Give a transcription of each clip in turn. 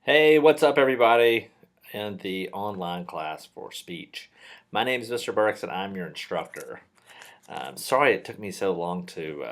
Hey, what's up, everybody, in the online class for speech? My name is Mr. Burks, and I'm your instructor. Sorry it took me so long to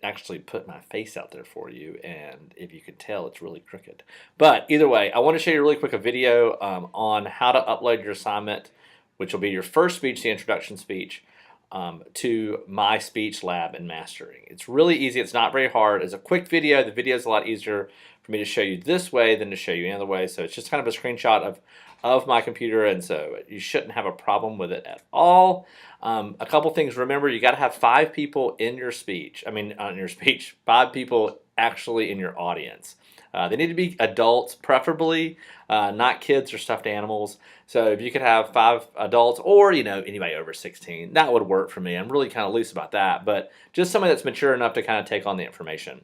actually put my face out there for you, and if you can tell, it's really crooked. But either way, I want to show you really quick a video on how to upload your assignment, which will be your first speech, the introduction speech, to MySpeech Lab and Mastering. It's really easy. It's not very hard. It's a quick video. The video is a lot easier for me to show you this way than to show you another way. So it's just kind of a screenshot of my computer, and so you shouldn't have a problem with it at all. A couple things. Remember, you got to have 5 people in your speech. I mean, on your speech, 5 people actually in your audience. They need to be adults, preferably, not kids or stuffed animals. So if you could have 5 adults or, anybody over 16, that would work for me. I'm really kind of loose about that, but just somebody that's mature enough to kind of take on the information.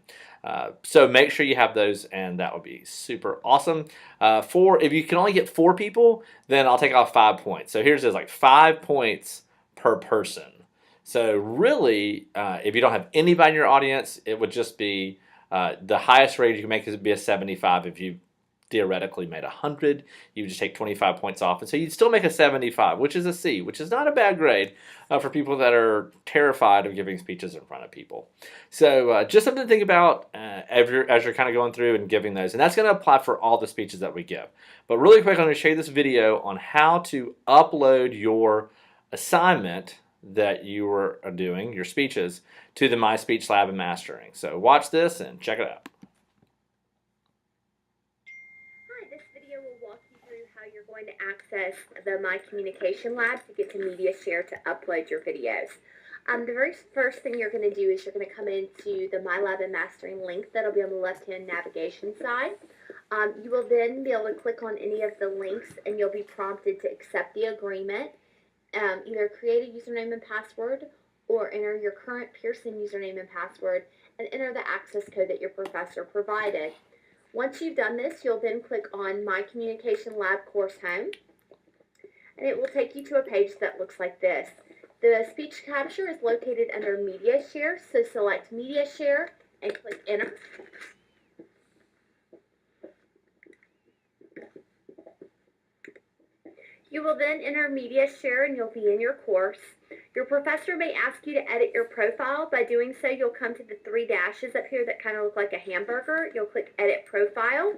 So make sure you have those, and that would be super awesome. If you can only get 4 people, then I'll take off 5 points. So here's like 5 points per person. So really, if you don't have anybody in your audience, it would just be the highest rating you can make would be a 75. If you theoretically made 100, you would just take 25 points off, and so you'd still make a 75, which is a C, which is not a bad grade for people that are terrified of giving speeches in front of people. So just something to think about as you're kind of going through and giving those, and that's going to apply for all the speeches that we give. But really quick, I'm going to show you this video on how to upload your assignment that you are doing, your speeches, to the MySpeech Lab and Mastering. So watch this and check it out. Hi, this video will walk you through how you're going to access the My Communication Lab to get to Media Share to upload your videos. The very first thing you're going to do is you're going to come into the My Lab and Mastering link that'll be on the left-hand navigation side. You will then be able to click on any of the links, and you'll be prompted to accept the agreement. Either create a username and password or enter your current Pearson username and password and enter the access code that your professor provided. Once you've done this, you'll then click on My Communication Lab Course Home, and it will take you to a page that looks like this. The speech capture is located under Media Share, so select Media Share and click Enter. You will then enter Media Share and you'll be in your course. Your professor may ask you to edit your profile. By doing so, you'll come to the 3 dashes up here that kind of look like a hamburger. You'll click Edit Profile,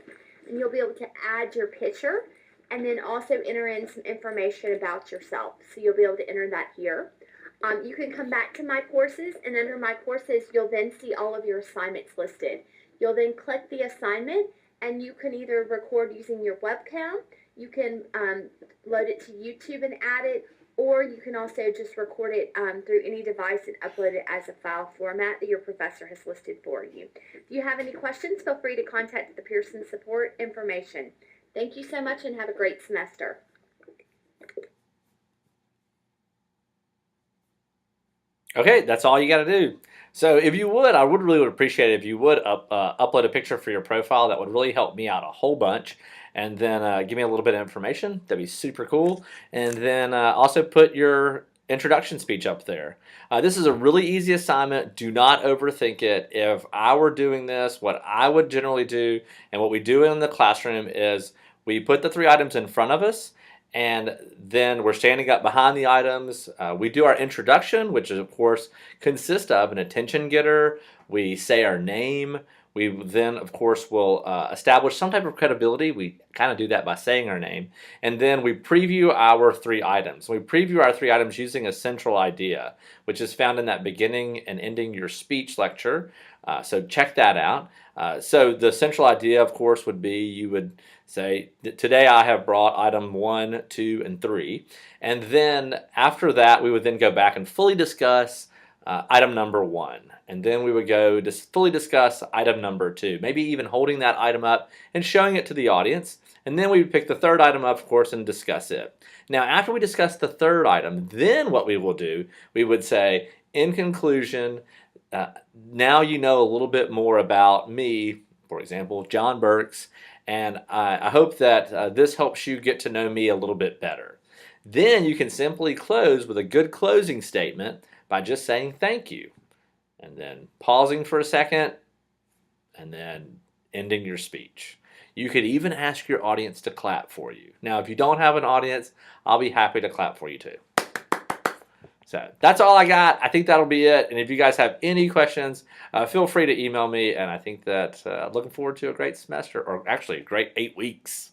and you'll be able to add your picture and then also enter in some information about yourself. So you'll be able to enter that here. You can come back to My Courses, and under My Courses, you'll then see all of your assignments listed. You'll then click the assignment, and you can either record using your webcam, you can load it to YouTube and add it, or you can also just record it through any device and upload it as a file format that your professor has listed for you. If you have any questions, feel free to contact the Pearson support information. Thank you so much and have a great semester. Okay, that's all you got to do. So if you would, I would really appreciate it if you would upload a picture for your profile. That would really help me out a whole bunch. And then give me a little bit of information. That'd be super cool. And then also put your introduction speech up there. This is a really easy assignment. Do not overthink it. If I were doing this, what I would generally do and what we do in the classroom is we put the 3 items in front of us, and then we're standing up behind the items. We do our introduction, which is, of course, consists of an attention getter. We say our name. We then, of course, will establish some type of credibility. We kind of do that by saying our name. And then we preview our 3 items. We preview our 3 items using a central idea, which is found in that beginning and ending your speech lecture. So check that out. So the central idea, of course, would be you would say, today I have brought item 1, 2, and 3. And then after that, we would then go back and fully discuss item number 1. And then we would go to fully discuss item number 2, maybe even holding that item up and showing it to the audience. And then we would pick the 3rd item up, of course, and discuss it. Now, after we discuss the 3rd item, then what we will do, we would say, in conclusion, now you know a little bit more about me, for example, John Burks, and I hope that this helps you get to know me a little bit better. Then you can simply close with a good closing statement by just saying thank you, and then pausing for a second, and then ending your speech. You could even ask your audience to clap for you. Now, if you don't have an audience, I'll be happy to clap for you too. So that's all I got. I think that'll be it. And if you guys have any questions, feel free to email me. And I think that looking forward to a great semester, or actually a great 8 weeks.